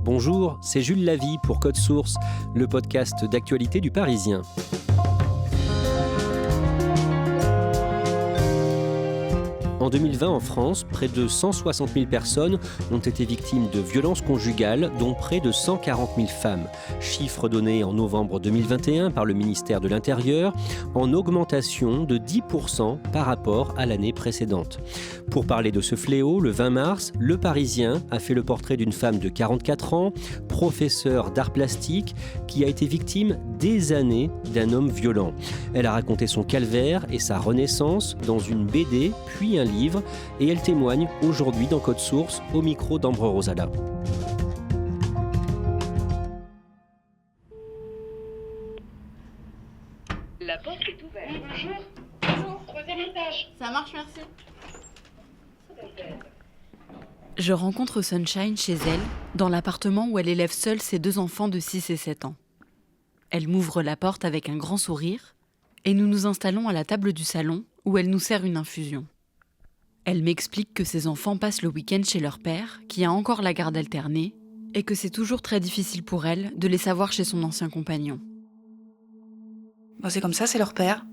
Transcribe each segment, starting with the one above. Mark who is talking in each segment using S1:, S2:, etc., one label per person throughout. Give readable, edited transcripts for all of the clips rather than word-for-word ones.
S1: Bonjour, c'est Jules Lavie pour Code Source, le podcast d'actualité du Parisien. En 2020, en France, près de 160 000 personnes ont été victimes de violences conjugales, dont près de 140 000 femmes. Chiffre donné en novembre 2021 par le ministère de l'Intérieur, en augmentation de 10% par rapport à l'année précédente. Pour parler de ce fléau, le 20 mars, Le Parisien a fait le portrait d'une femme de 44 ans, professeure d'art plastique, qui a été victime des années d'un homme violent. Elle a raconté son calvaire et sa renaissance dans une BD, puis un livre, et elle témoigne aujourd'hui dans Code Source au micro d'Ambre Rosala.
S2: La porte est ouverte. Bonjour. Bonjour. 3e étage.
S3: Ça marche, merci. Je rencontre Sunshine chez elle, dans l'appartement où elle élève seule ses 2 enfants de 6 et 7 ans. Elle m'ouvre la porte avec un grand sourire et nous nous installons à la table du salon où elle nous sert une infusion. Elle m'explique que ses enfants passent le week-end chez leur père, qui a encore la garde alternée, et que c'est toujours très difficile pour elle de les savoir chez son ancien compagnon.
S4: C'est comme ça, c'est leur père.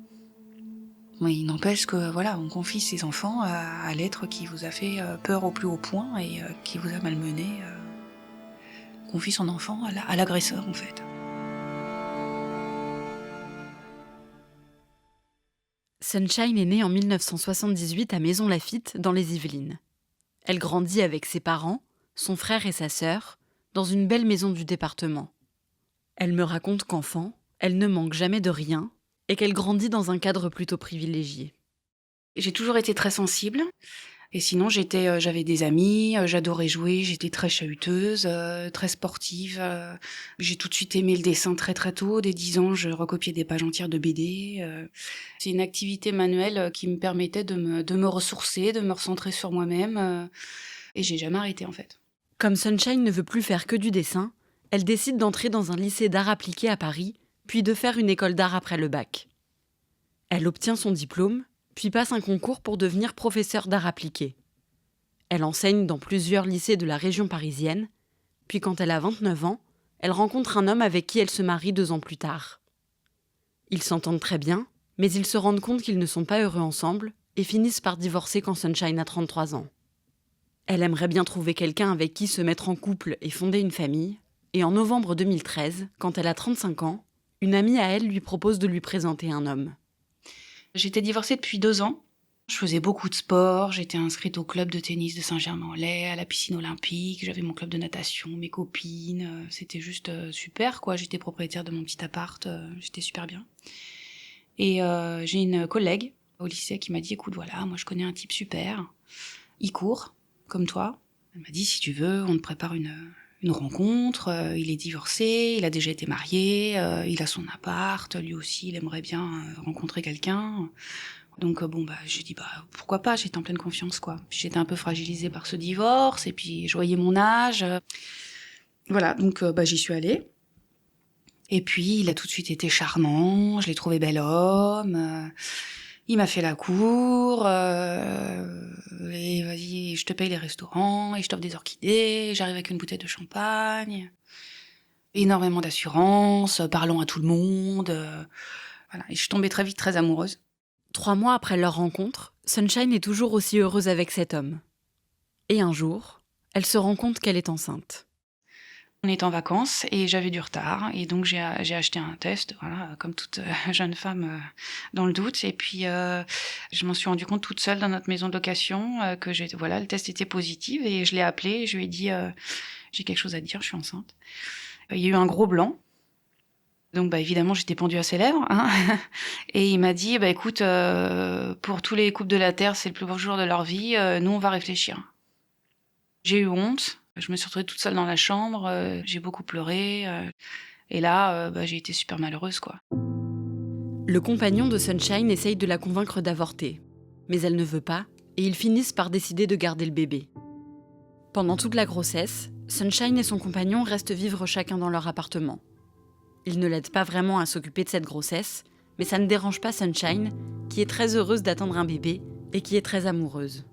S4: Mais il n'empêche que, on confie ses enfants à l'être qui vous a fait peur au plus haut point et qui vous a malmené. On confie son enfant à l'agresseur, en fait.
S3: Sunshine est née en 1978 à Maisons-Laffitte, dans les Yvelines. Elle grandit avec ses parents, son frère et sa sœur, dans une belle maison du département. Elle me raconte qu'enfant, elle ne manque jamais de rien et qu'elle grandit dans un cadre plutôt privilégié.
S4: J'ai toujours été très sensible. Et sinon, j'avais des amis, j'adorais jouer, j'étais très chahuteuse, très sportive. J'ai tout de suite aimé le dessin très très tôt. Dès 10 ans, je recopiais des pages entières de BD. C'est une activité manuelle qui me permettait de me ressourcer, de me recentrer sur moi-même. Et j'ai jamais arrêté, en fait.
S3: Comme Sunshine ne veut plus faire que du dessin, elle décide d'entrer dans un lycée d'art appliqué à Paris, puis de faire une école d'art après le bac. Elle obtient son diplôme, puis passe un concours pour devenir professeure d'art appliqué. Elle enseigne dans plusieurs lycées de la région parisienne, puis quand elle a 29 ans, elle rencontre un homme avec qui elle se marie 2 ans plus tard. Ils s'entendent très bien, mais ils se rendent compte qu'ils ne sont pas heureux ensemble et finissent par divorcer quand Sunshine a 33 ans. Elle aimerait bien trouver quelqu'un avec qui se mettre en couple et fonder une famille, et en novembre 2013, quand elle a 35 ans, une amie à elle lui propose de lui présenter un homme.
S4: J'étais divorcée depuis 2 ans. Je faisais beaucoup de sport, j'étais inscrite au club de tennis de Saint-Germain-en-Laye, à la piscine olympique, j'avais mon club de natation, mes copines, c'était juste super, quoi. J'étais propriétaire de mon petit appart, j'étais super bien. Et j'ai une collègue au lycée qui m'a dit, écoute, moi je connais un type super, il court, comme toi. Elle m'a dit, si tu veux, on te prépare une rencontre, il est divorcé, il a déjà été marié, il a son appart, lui aussi il aimerait bien rencontrer quelqu'un. Donc j'ai dit pourquoi pas, j'étais en pleine confiance, quoi. Puis j'étais un peu fragilisée par ce divorce et puis je voyais mon âge. Donc j'y suis allée. Et puis il a tout de suite été charmant, je l'ai trouvé bel homme. Il m'a fait la cour, et vas-y, je te paye les restaurants, et je t'offre des orchidées, j'arrive avec une bouteille de champagne, énormément d'assurance, parlons à tout le monde, et je suis tombée très vite très amoureuse.
S3: 3 mois après leur rencontre, Sunshine est toujours aussi heureuse avec cet homme. Et un jour, elle se rend compte qu'elle est enceinte.
S4: On est en vacances et j'avais du retard et donc j'ai acheté un test, comme toute jeune femme dans le doute. Et puis je m'en suis rendu compte toute seule dans notre maison de location que le test était positif et je l'ai appelé et je lui ai dit j'ai quelque chose à te dire, je suis enceinte. Il y a eu un gros blanc. Donc évidemment j'étais pendue à ses lèvres, et il m'a dit écoute, pour tous les couples de la terre c'est le plus beau jour de leur vie, nous on va réfléchir. J'ai eu honte. Je me suis retrouvée toute seule dans la chambre, j'ai beaucoup pleuré, et là, j'ai été super malheureuse, quoi.
S3: Le compagnon de Sunshine essaye de la convaincre d'avorter, mais elle ne veut pas, et ils finissent par décider de garder le bébé. Pendant toute la grossesse, Sunshine et son compagnon restent vivre chacun dans leur appartement. Ils ne l'aident pas vraiment à s'occuper de cette grossesse, mais ça ne dérange pas Sunshine, qui est très heureuse d'attendre un bébé et qui est très amoureuse.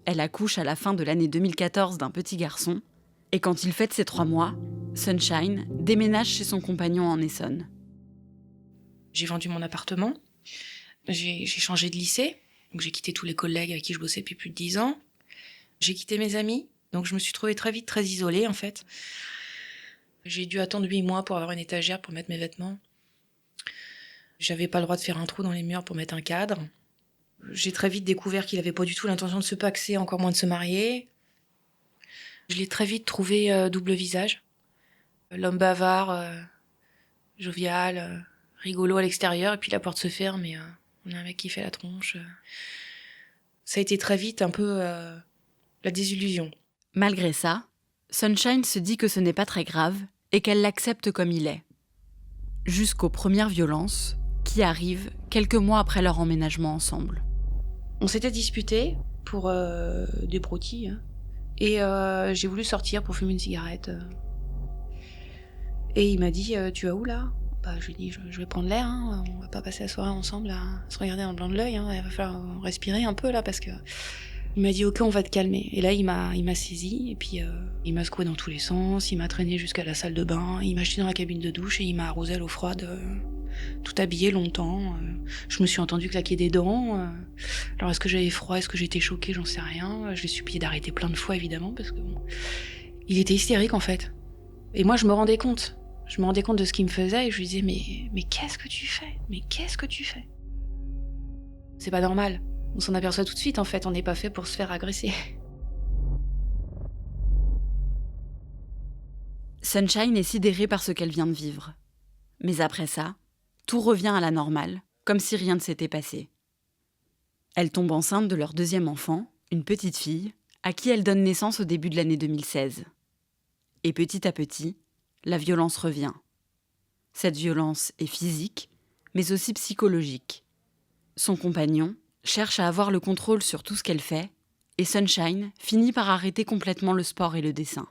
S3: Elle accouche à la fin de l'année 2014 d'un petit garçon, Et quand il fête ses 3 mois, Sunshine déménage chez son compagnon en Essonne.
S4: J'ai vendu mon appartement, j'ai changé de lycée, donc j'ai quitté tous les collègues avec qui je bossais depuis plus de 10 ans. J'ai quitté mes amis, donc je me suis trouvée très vite très isolée en fait. J'ai dû attendre 8 mois pour avoir une étagère pour mettre mes vêtements. J'avais pas le droit de faire un trou dans les murs pour mettre un cadre. J'ai très vite découvert qu'il avait pas du tout l'intention de se paxer, encore moins de se marier. Je l'ai très vite trouvé double visage. L'homme bavard, jovial, rigolo à l'extérieur, et puis la porte se ferme et on a un mec qui fait la tronche. Ça a été très vite un peu la désillusion.
S3: Malgré ça, Sunshine se dit que ce n'est pas très grave et qu'elle l'accepte comme il est. Jusqu'aux premières violences qui arrivent quelques mois après leur emménagement ensemble.
S4: On s'était disputés pour des broutilles, hein. Et j'ai voulu sortir pour fumer une cigarette. Et il m'a dit « Tu vas où là ?» Je lui ai dit « Je vais prendre l'air, hein. On va pas passer la soirée ensemble à se regarder dans le blanc de l'œil, hein. Il va falloir respirer un peu là parce que... » Il m'a dit « Ok, on va te calmer. » Et là, il m'a saisi et puis il m'a secoué dans tous les sens, il m'a traîné jusqu'à la salle de bain, il m'a jeté dans la cabine de douche et il m'a arrosé à l'eau froide, tout habillé longtemps. Je me suis entendue claquer des dents. Alors est-ce que j'avais froid, est-ce que j'étais choquée, j'en sais rien. Je l'ai supplié d'arrêter plein de fois évidemment parce que bon, il était hystérique en fait. Et moi je me rendais compte de ce qu'il me faisait et je lui disais mais qu'est-ce que tu fais ? Mais qu'est-ce que tu fais ? C'est pas normal. On s'en aperçoit tout de suite, en fait, on n'est pas fait pour se faire agresser.
S3: Sunshine est sidérée par ce qu'elle vient de vivre. Mais après ça, tout revient à la normale, comme si rien ne s'était passé. Elle tombe enceinte de leur 2e enfant, une petite fille, à qui elle donne naissance au début de l'année 2016. Et petit à petit, la violence revient. Cette violence est physique, mais aussi psychologique. Son compagnon cherche à avoir le contrôle sur tout ce qu'elle fait, et Sunshine finit par arrêter complètement le sport et le dessin.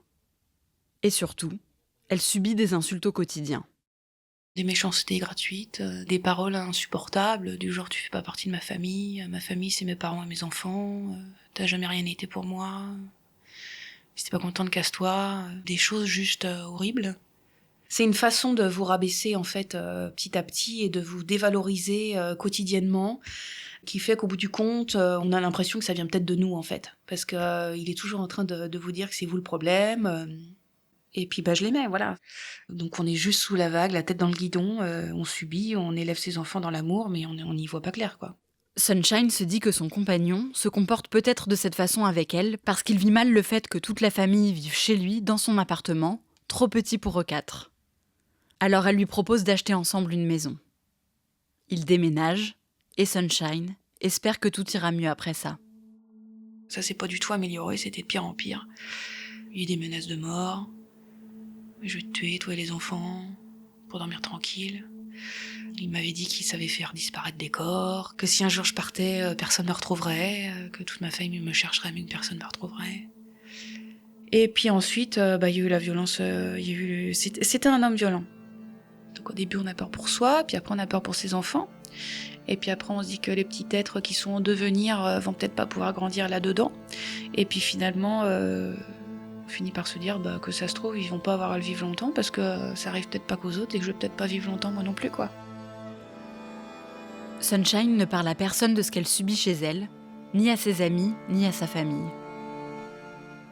S3: Et surtout, elle subit des insultes au quotidien.
S4: Des méchancetés gratuites, des paroles insupportables, du genre « tu fais pas partie de ma famille c'est mes parents et mes enfants, t'as jamais rien été pour moi, si t'es pas contente casse-toi », des choses juste horribles. C'est une façon de vous rabaisser en fait petit à petit et de vous dévaloriser quotidiennement, qui fait qu'au bout du compte, on a l'impression que ça vient peut-être de nous, en fait. Parce qu'il est toujours en train de vous dire que c'est vous le problème. Et puis, je l'aimais, voilà. Donc, on est juste sous la vague, la tête dans le guidon, on subit, on élève ses enfants dans l'amour, mais on n'y voit pas clair, quoi.
S3: Sunshine se dit que son compagnon se comporte peut-être de cette façon avec elle parce qu'il vit mal le fait que toute la famille vive chez lui, dans son appartement, trop petit pour eux 4. Alors, elle lui propose d'acheter ensemble une maison. Ils déménagent. Et Sunshine espère que tout ira mieux après ça.
S4: Ça s'est pas du tout amélioré, c'était de pire en pire. Il y a eu des menaces de mort. Je vais te tuer, toi et les enfants, pour dormir tranquille. Il m'avait dit qu'il savait faire disparaître des corps, que si un jour je partais, personne ne me retrouverait, que toute ma famille me chercherait mais que personne ne me retrouverait. Et puis ensuite, il y a eu la violence, c'était un homme violent. Donc au début on a peur pour soi, puis après on a peur pour ses enfants. Et puis après, on se dit que les petits êtres qui sont en devenir vont peut-être pas pouvoir grandir là-dedans. Et puis finalement, on finit par se dire que ça se trouve, ils vont pas avoir à le vivre longtemps parce que ça arrive peut-être pas qu'aux autres et que je vais peut-être pas vivre longtemps moi non plus, quoi.
S3: Sunshine ne parle à personne de ce qu'elle subit chez elle, ni à ses amis, ni à sa famille.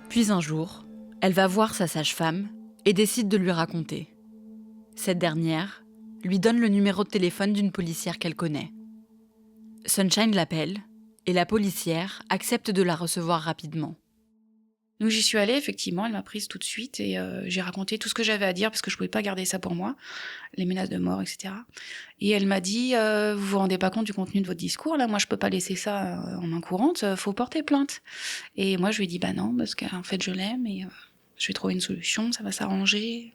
S3: Puis un jour, elle va voir sa sage-femme et décide de lui raconter. Cette dernière lui donne le numéro de téléphone d'une policière qu'elle connaît. Sunshine l'appelle et la policière accepte de la recevoir rapidement.
S4: Donc j'y suis allée, effectivement, elle m'a prise tout de suite et j'ai raconté tout ce que j'avais à dire parce que je pouvais pas garder ça pour moi, les menaces de mort, etc. Et elle m'a dit vous vous rendez pas compte du contenu de votre discours, là, moi je peux pas laisser ça en main courante, faut porter plainte. Et moi je lui ai dit non, parce qu'en fait je l'aime et je vais trouver une solution, ça va s'arranger.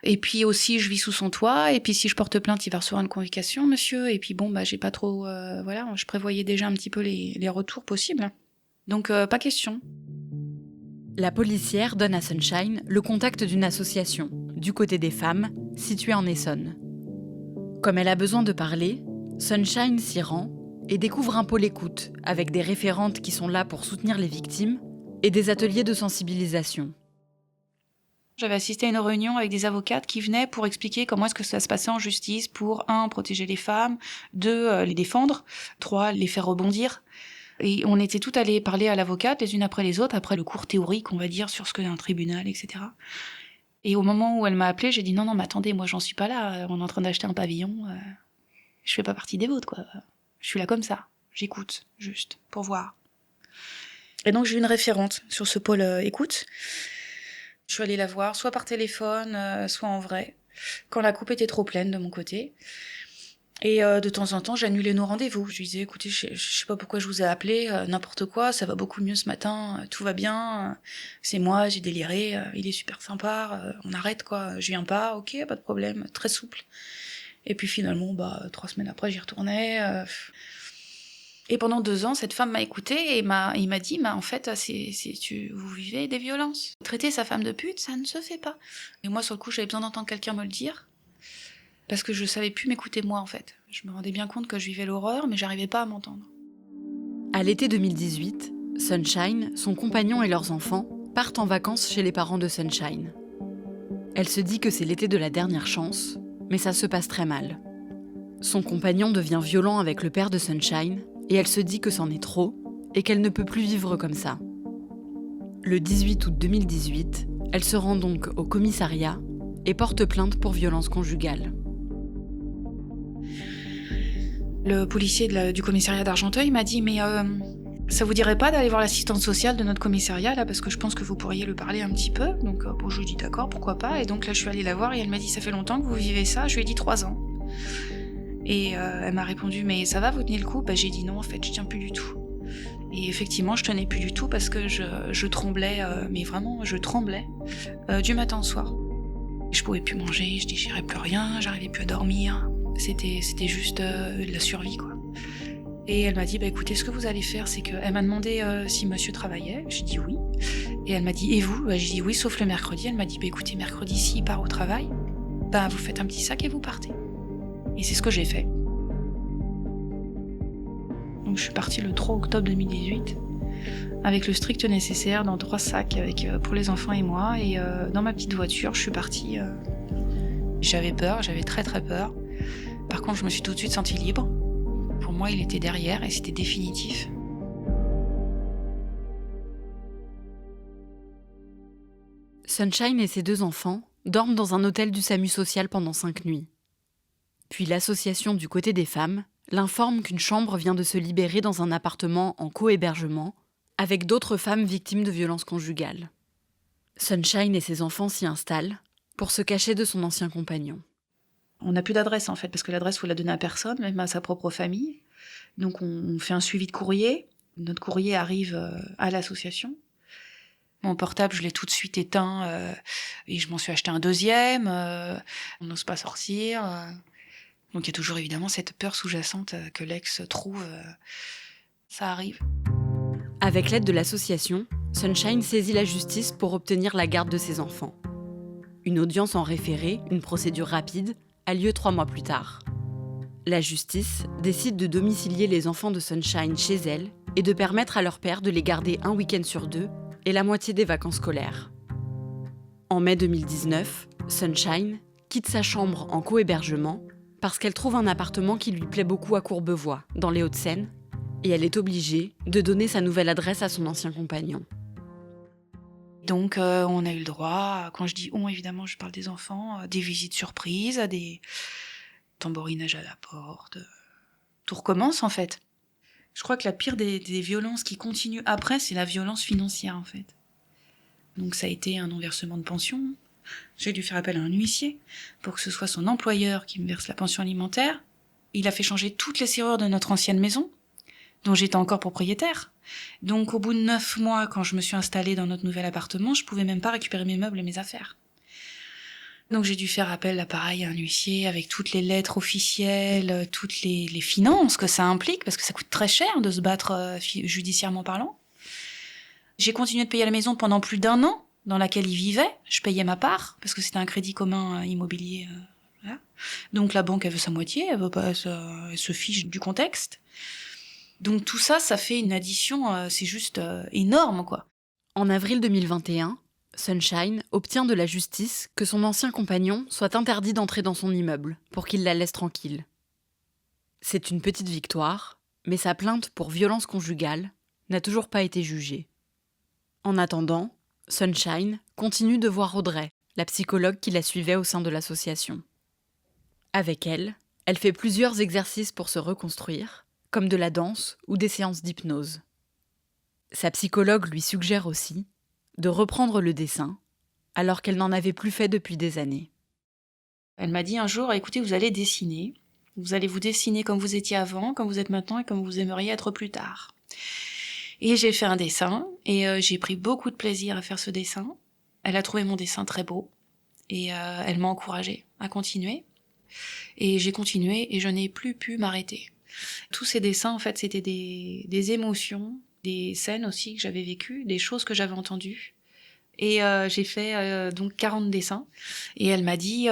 S4: Et puis aussi, je vis sous son toit. Et puis si je porte plainte, il va recevoir une convocation, monsieur. Et puis bon, j'ai pas trop... je prévoyais déjà un petit peu les retours possibles. Donc, pas question.
S3: La policière donne à Sunshine le contact d'une association, du côté des femmes, située en Essonne. Comme elle a besoin de parler, Sunshine s'y rend et découvre un pôle écoute, avec des référentes qui sont là pour soutenir les victimes et des ateliers de sensibilisation.
S4: J'avais assisté à une réunion avec des avocates qui venaient pour expliquer comment est-ce que ça se passait en justice pour 1, protéger les femmes, 2, les défendre, 3, les faire rebondir. Et on était toutes allées parler à l'avocate les unes après les autres, après le cours théorique, on va dire, sur ce qu'est un tribunal, etc. Et au moment où elle m'a appelée, j'ai dit non, mais attendez, moi j'en suis pas là, on est en train d'acheter un pavillon, je fais pas partie des vôtres, quoi. Je suis là comme ça, j'écoute, juste, pour voir. Et donc j'ai eu une référente sur ce pôle écoute. Je suis allée la voir, soit par téléphone, soit en vrai, quand la coupe était trop pleine de mon côté. Et de temps en temps, j'annulais nos rendez-vous. Je lui disais, écoutez, je sais pas pourquoi je vous ai appelé, n'importe quoi, ça va beaucoup mieux ce matin, tout va bien, c'est moi, j'ai déliré, il est super sympa, on arrête quoi, je viens pas, ok, pas de problème, très souple. Et puis finalement, 3 semaines après, j'y retournais. Et pendant 2 ans, cette femme m'a écoutée et il m'a dit, en fait, vous vivez des violences. Traiter sa femme de pute, ça ne se fait pas. Et moi, sur le coup, j'avais besoin d'entendre quelqu'un me le dire. Parce que je savais plus m'écouter moi, en fait. Je me rendais bien compte que je vivais l'horreur, mais j'arrivais pas à m'entendre.
S3: À l'été 2018, Sunshine, son compagnon et leurs enfants partent en vacances chez les parents de Sunshine. Elle se dit que c'est l'été de la dernière chance, mais ça se passe très mal. Son compagnon devient violent avec le père de Sunshine, et elle se dit que c'en est trop, et qu'elle ne peut plus vivre comme ça. Le 18 août 2018, elle se rend donc au commissariat et porte plainte pour violence conjugale.
S4: Le policier du commissariat d'Argenteuil m'a dit « Mais ça vous dirait pas d'aller voir l'assistante sociale de notre commissariat, là, parce que je pense que vous pourriez lui parler un petit peu. » Donc je lui ai dit « D'accord, pourquoi pas ?» Et donc là, je suis allée la voir et elle m'a dit « Ça fait longtemps que vous vivez ça ?» Je lui ai dit 3 ans. Et elle m'a répondu « Mais ça va, vous tenez le coup ?» J'ai dit « Non, en fait, je tiens plus du tout. » Et effectivement, je tenais plus du tout parce que je tremblais, mais vraiment, je tremblais du matin au soir. Je pouvais plus manger, je digérais plus rien, j'arrivais plus à dormir. C'était juste de la survie, quoi. Et elle m'a dit, écoutez, ce que vous allez faire, c'est que... Elle m'a demandé si monsieur travaillait, j'ai dit oui. Et elle m'a dit, et vous? J'ai dit oui, sauf le mercredi. Elle m'a dit, écoutez, mercredi, s'il part au travail, vous faites un petit sac et vous partez. Et c'est ce que j'ai fait. Donc je suis partie le 3 octobre 2018, avec le strict nécessaire dans 3 sacs pour les enfants et moi. Et dans ma petite voiture, je suis partie. J'avais peur, j'avais très très peur. Par contre, je me suis tout de suite sentie libre. Pour moi, il était derrière et c'était définitif.
S3: Sunshine et ses 2 enfants dorment dans un hôtel du SAMU social pendant 5 nuits. Puis l'association du côté des femmes l'informe qu'une chambre vient de se libérer dans un appartement en co-hébergement avec d'autres femmes victimes de violences conjugales. Sunshine et ses enfants s'y installent pour se cacher de son ancien compagnon.
S4: On n'a plus d'adresse en fait, parce que l'adresse, il faut la donner à personne, même à sa propre famille. Donc on fait un suivi de courrier. Notre courrier arrive à l'association. Mon portable, je l'ai tout de suite éteint et je m'en suis acheté un deuxième. On n'ose pas sortir. Donc il y a toujours évidemment cette peur sous-jacente que l'ex trouve. Ça arrive.
S3: Avec l'aide de l'association, Sunshine saisit la justice pour obtenir la garde de ses enfants. Une audience en référé, une procédure rapide, a lieu 3 mois plus tard. La justice décide de domicilier les enfants de Sunshine chez elle et de permettre à leur père de les garder un week-end sur 2 et la moitié des vacances scolaires. En mai 2019, Sunshine quitte sa chambre en co-hébergement parce qu'elle trouve un appartement qui lui plaît beaucoup à Courbevoie, dans les Hauts-de-Seine, et elle est obligée de donner sa nouvelle adresse à son ancien compagnon.
S4: Donc on a eu le droit, quand je dis on, évidemment je parle des enfants, des visites surprises, des tambourinages à la porte. Tout recommence en fait. Je crois que la pire des violences qui continuent après, c'est la violence financière en fait. Donc ça a été un non-versement de pension. J'ai dû faire appel à un huissier pour que ce soit son employeur qui me verse la pension alimentaire. Il a fait changer toutes les serrures de notre ancienne maison, dont j'étais encore propriétaire. Donc au bout de 9 mois, quand je me suis installée dans notre nouvel appartement, je pouvais même pas récupérer mes meubles et mes affaires. Donc j'ai dû faire appel là pareil à un huissier avec toutes les lettres officielles, toutes les finances que ça implique, parce que ça coûte très cher de se battre judiciairement parlant. J'ai continué de payer la maison pendant plus d'1 an, dans laquelle il vivait. Je payais ma part, parce que c'était un crédit commun immobilier. Voilà. Donc la banque, elle veut sa moitié, elle veut pas, elle se fiche du contexte. Donc tout ça, ça fait une addition, c'est juste énorme, quoi.
S3: En avril 2021, Sunshine obtient de la justice que son ancien compagnon soit interdit d'entrer dans son immeuble pour qu'il la laisse tranquille. C'est une petite victoire, mais sa plainte pour violence conjugale n'a toujours pas été jugée. En attendant, Sunshine continue de voir Audrey, la psychologue qui la suivait au sein de l'association. Avec elle, elle fait plusieurs exercices pour se reconstruire, comme de la danse ou des séances d'hypnose. Sa psychologue lui suggère aussi de reprendre le dessin, alors qu'elle n'en avait plus fait depuis des années.
S4: Elle m'a dit un jour, écoutez, vous allez dessiner. Vous allez vous dessiner comme vous étiez avant, comme vous êtes maintenant et comme vous aimeriez être plus tard. Et j'ai fait un dessin et j'ai pris beaucoup de plaisir à faire ce dessin. Elle a trouvé mon dessin très beau et elle m'a encouragée à continuer. Et j'ai continué et je n'ai plus pu m'arrêter. Tous ces dessins, en fait, c'était des émotions, des scènes aussi que j'avais vécues, des choses que j'avais entendues. Et j'ai fait donc 40 dessins. Et elle m'a dit,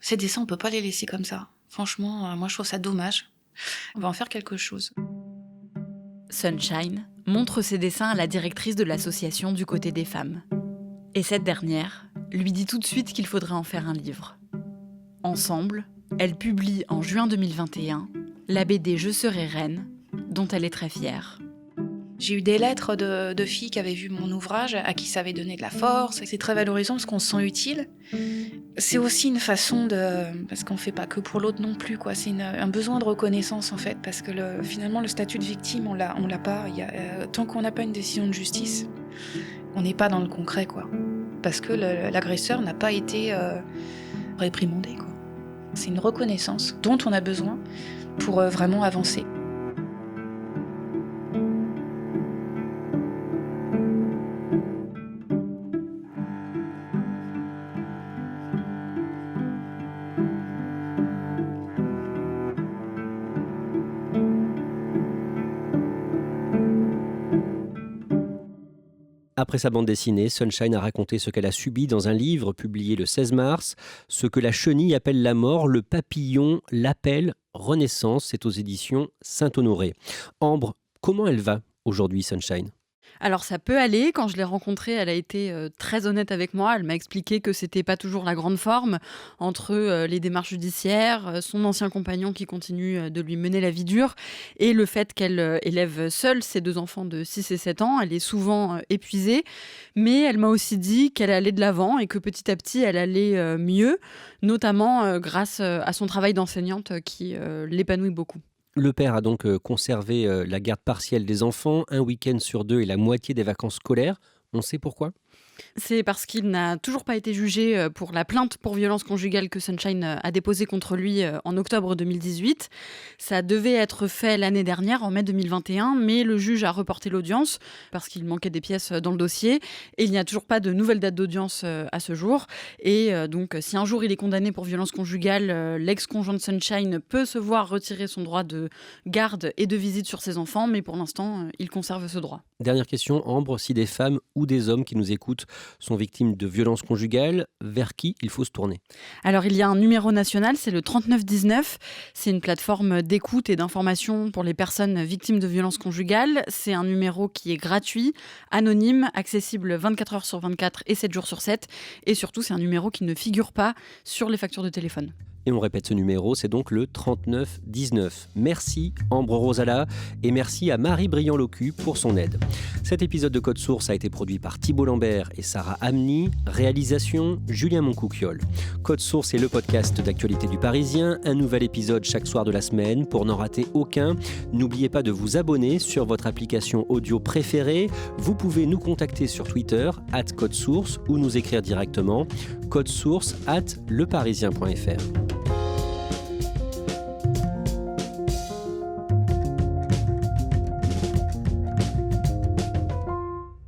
S4: ces dessins, on peut pas les laisser comme ça. Franchement, moi, je trouve ça dommage. On va en faire quelque chose.
S3: Sunshine montre ses dessins à la directrice de l'association du côté des femmes. Et cette dernière lui dit tout de suite qu'il faudrait en faire un livre. Ensemble, elle publie en juin 2021 la BD Je serai reine, dont elle est très fière.
S4: J'ai eu des lettres de filles qui avaient vu mon ouvrage, à qui ça avait donné de la force. C'est très valorisant parce qu'on se sent utile. C'est aussi une façon de... Parce qu'on ne fait pas que pour l'autre non plus, quoi. C'est un besoin de reconnaissance, en fait. Parce que finalement, le statut de victime, on l'a pas. Tant qu'on n'a pas une décision de justice, on n'est pas dans le concret, quoi. Parce que l'agresseur n'a pas été réprimandé, quoi. C'est une reconnaissance dont on a besoin pour vraiment avancer.
S1: Après sa bande dessinée, Sunshine a raconté ce qu'elle a subi dans un livre publié le 16 mars, ce que la chenille appelle la mort, le papillon l'appelle Renaissance, c'est aux éditions Saint-Honoré. Ambre, comment elle va aujourd'hui, Sunshine ?
S3: Alors ça peut aller, quand je l'ai rencontrée, elle a été très honnête avec moi, elle m'a expliqué que c'était pas toujours la grande forme entre les démarches judiciaires, son ancien compagnon qui continue de lui mener la vie dure et le fait qu'elle élève seule ses 2 enfants de 6 et 7 ans, elle est souvent épuisée, mais elle m'a aussi dit qu'elle allait de l'avant et que petit à petit elle allait mieux, notamment grâce à son travail d'enseignante qui l'épanouit beaucoup.
S1: Le père a donc conservé la garde partielle des enfants, un week-end sur 2 et la moitié des vacances scolaires. On sait pourquoi ?
S3: C'est parce qu'il n'a toujours pas été jugé pour la plainte pour violence conjugale que Sunshine a déposée contre lui en octobre 2018. Ça devait être fait l'année dernière, en mai 2021, mais le juge a reporté l'audience parce qu'il manquait des pièces dans le dossier. Et il n'y a toujours pas de nouvelle date d'audience à ce jour. Et donc, si un jour il est condamné pour violence conjugale, l'ex-conjoint de Sunshine peut se voir retirer son droit de garde et de visite sur ses enfants, mais pour l'instant, il conserve ce droit.
S1: Dernière question, Ambre, si des femmes ou des hommes qui nous écoutent sont victimes de violences conjugales, vers qui il faut se tourner ?
S3: Alors il y a un numéro national, c'est le 3919. C'est une plateforme d'écoute et d'information pour les personnes victimes de violences conjugales. C'est un numéro qui est gratuit, anonyme, accessible 24 heures sur 24 et 7 jours sur 7. Et surtout, c'est un numéro qui ne figure pas sur les factures de téléphone.
S1: Et on répète ce numéro, c'est donc le 3919. Merci Ambre Rosala et merci à Marie Briand-Locu pour son aide. Cet épisode de Code Source a été produit par Thibault Lambert et Sarah Amni. Réalisation, Julien Moncouquiol. Code Source est le podcast d'actualité du Parisien. Un nouvel épisode chaque soir de la semaine. Pour n'en rater aucun, n'oubliez pas de vous abonner sur votre application audio préférée. Vous pouvez nous contacter sur Twitter @codesource ou nous écrire directement codesource@leparisien.fr.